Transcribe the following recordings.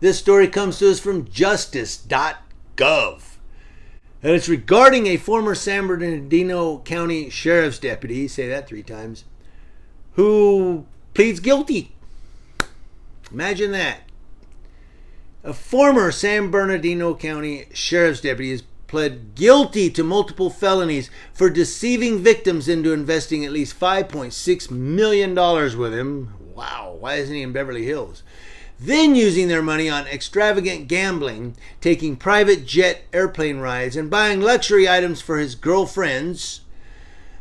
This story comes to us from justice.gov. And it's regarding a former San Bernardino County Sheriff's deputy, say that 3 times, who pleads guilty. Imagine that. A former San Bernardino County Sheriff's deputy has pled guilty to multiple felonies for deceiving victims into investing at least $5.6 million with him. Wow, why isn't he in Beverly Hills? Then using their money on extravagant gambling, taking private jet airplane rides, and buying luxury items for his girlfriends.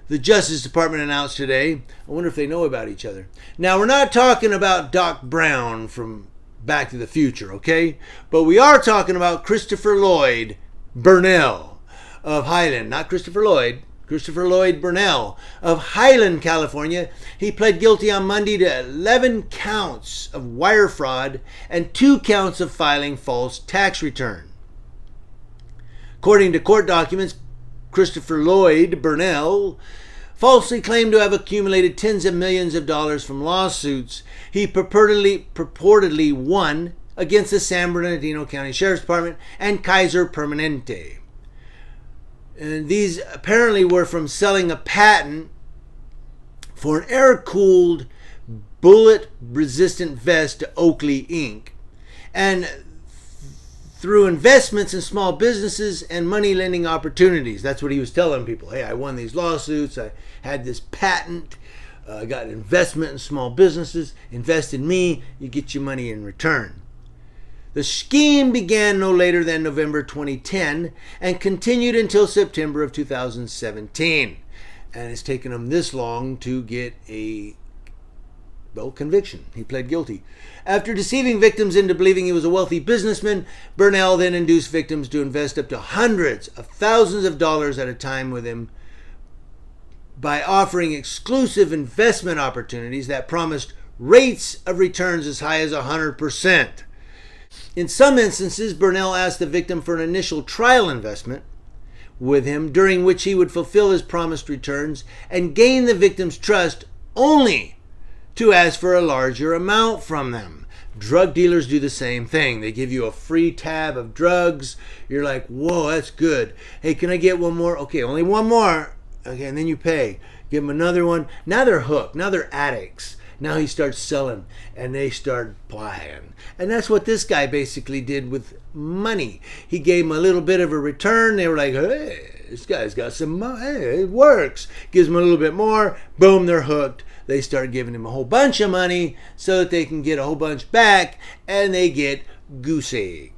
The Justice Department announced today. I wonder if they know about each other. Now, we're not talking about Doc Brown from Back to the Future, okay? But we are talking about Christopher Lloyd Burnell of Highland. Not Christopher Lloyd. Christopher Lloyd Burnell of Highland, California. He pled guilty on Monday to 11 counts of wire fraud and 2 counts of filing false tax return. According to court documents, Christopher Lloyd Burnell falsely claimed to have accumulated tens of millions of dollars from lawsuits he purportedly won against the San Bernardino County Sheriff's Department and Kaiser Permanente. And these apparently were from selling a patent for an air-cooled, bullet-resistant vest to Oakley Inc. And through investments in small businesses and money-lending opportunities. That's what he was telling people. Hey, I won these lawsuits. I had this patent. I got an investment in small businesses. Invest in me. You get your money in return. The scheme began no later than November 2010 and continued until September of 2017. And it's taken him this long to get a conviction. He pled guilty. After deceiving victims into believing he was a wealthy businessman, Burnell then induced victims to invest up to hundreds of thousands of dollars at a time with him by offering exclusive investment opportunities that promised rates of returns as high as 100%. In some instances, Burnell asked the victim for an initial trial investment with him, during which he would fulfill his promised returns and gain the victim's trust, only to ask for a larger amount from them. Drug dealers do the same thing. They give you a free tab of drugs. You're like, whoa, that's good. Hey, can I get one more? Okay, only one more. Okay, and then you pay. Give them another one. Now they're hooked. Now they're addicts. Now he starts selling, and they start buying. And that's what this guy basically did with money. He gave them a little bit of a return. They were like, hey, this guy's got some money. Hey, it works. Gives them a little bit more. Boom, they're hooked. They start giving him a whole bunch of money so that they can get a whole bunch back, and they get goose egg.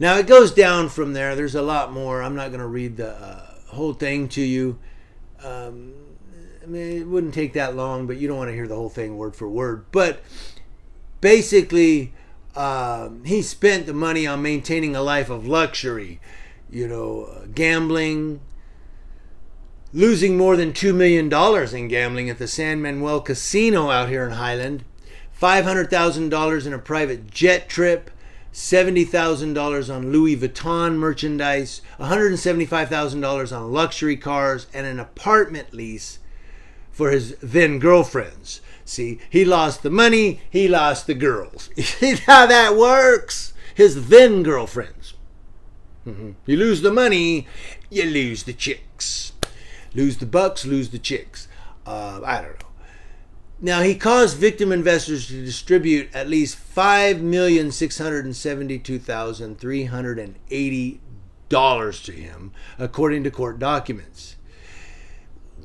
Now, it goes down from there. There's a lot more. I'm not going to read the whole thing to you. I mean, it wouldn't take that long, but you don't want to hear the whole thing word for word. But basically, he spent the money on maintaining a life of luxury, gambling, losing more than $2 million in gambling at the San Manuel Casino out here in Highland, $500,000 in a private jet trip, $70,000 on Louis Vuitton merchandise, $175,000 on luxury cars, and an apartment lease for his then girlfriends. See, he lost the money, he lost the girls. You see how that works? His then girlfriends. You lose the money, you lose the chicks. Lose the bucks, lose the chicks. I don't know. Now, he caused victim investors to distribute at least $5,672,380 to him, according to court documents.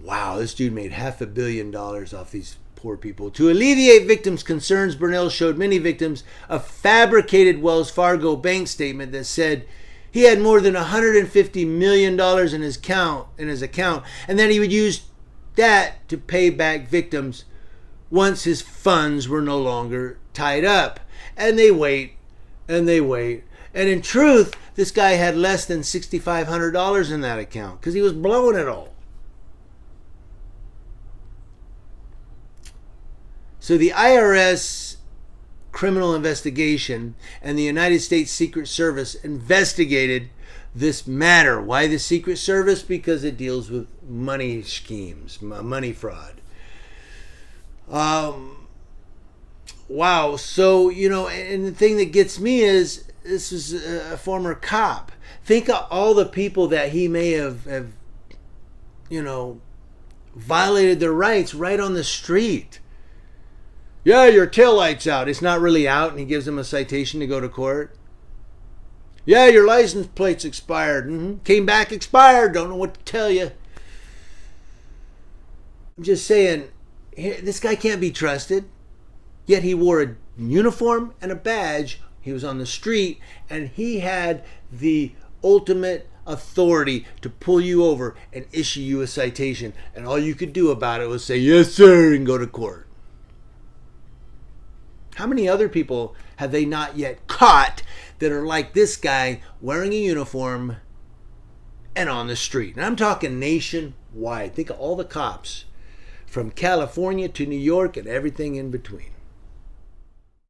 Wow, this dude made $500 million off these poor people. To alleviate victims' concerns, Burnell showed many victims a fabricated Wells Fargo bank statement that said he had more than $150 million in his account, and that he would use that to pay back victims once his funds were no longer tied up. And they wait, and they wait. And in truth, this guy had less than $6,500 in that account because he was blowing it all. So the IRS criminal investigation and the United States Secret Service investigated this matter. Why the Secret Service? Because it deals with money schemes, money fraud. Wow. So, and the thing that gets me is this is a former cop. Think of all the people that he may have violated their rights right on the street. Yeah, your taillight's out. It's not really out, and he gives them a citation to go to court. Yeah, your license plate's expired. Came back expired. Don't know what to tell you. I'm just saying, this guy can't be trusted. Yet he wore a uniform and a badge. He was on the street, and he had the ultimate authority to pull you over and issue you a citation. And all you could do about it was say, yes, sir, and go to court. How many other people have they not yet caught that are like this guy, wearing a uniform and on the street? And I'm talking nationwide. Think of all the cops from California to New York and everything in between.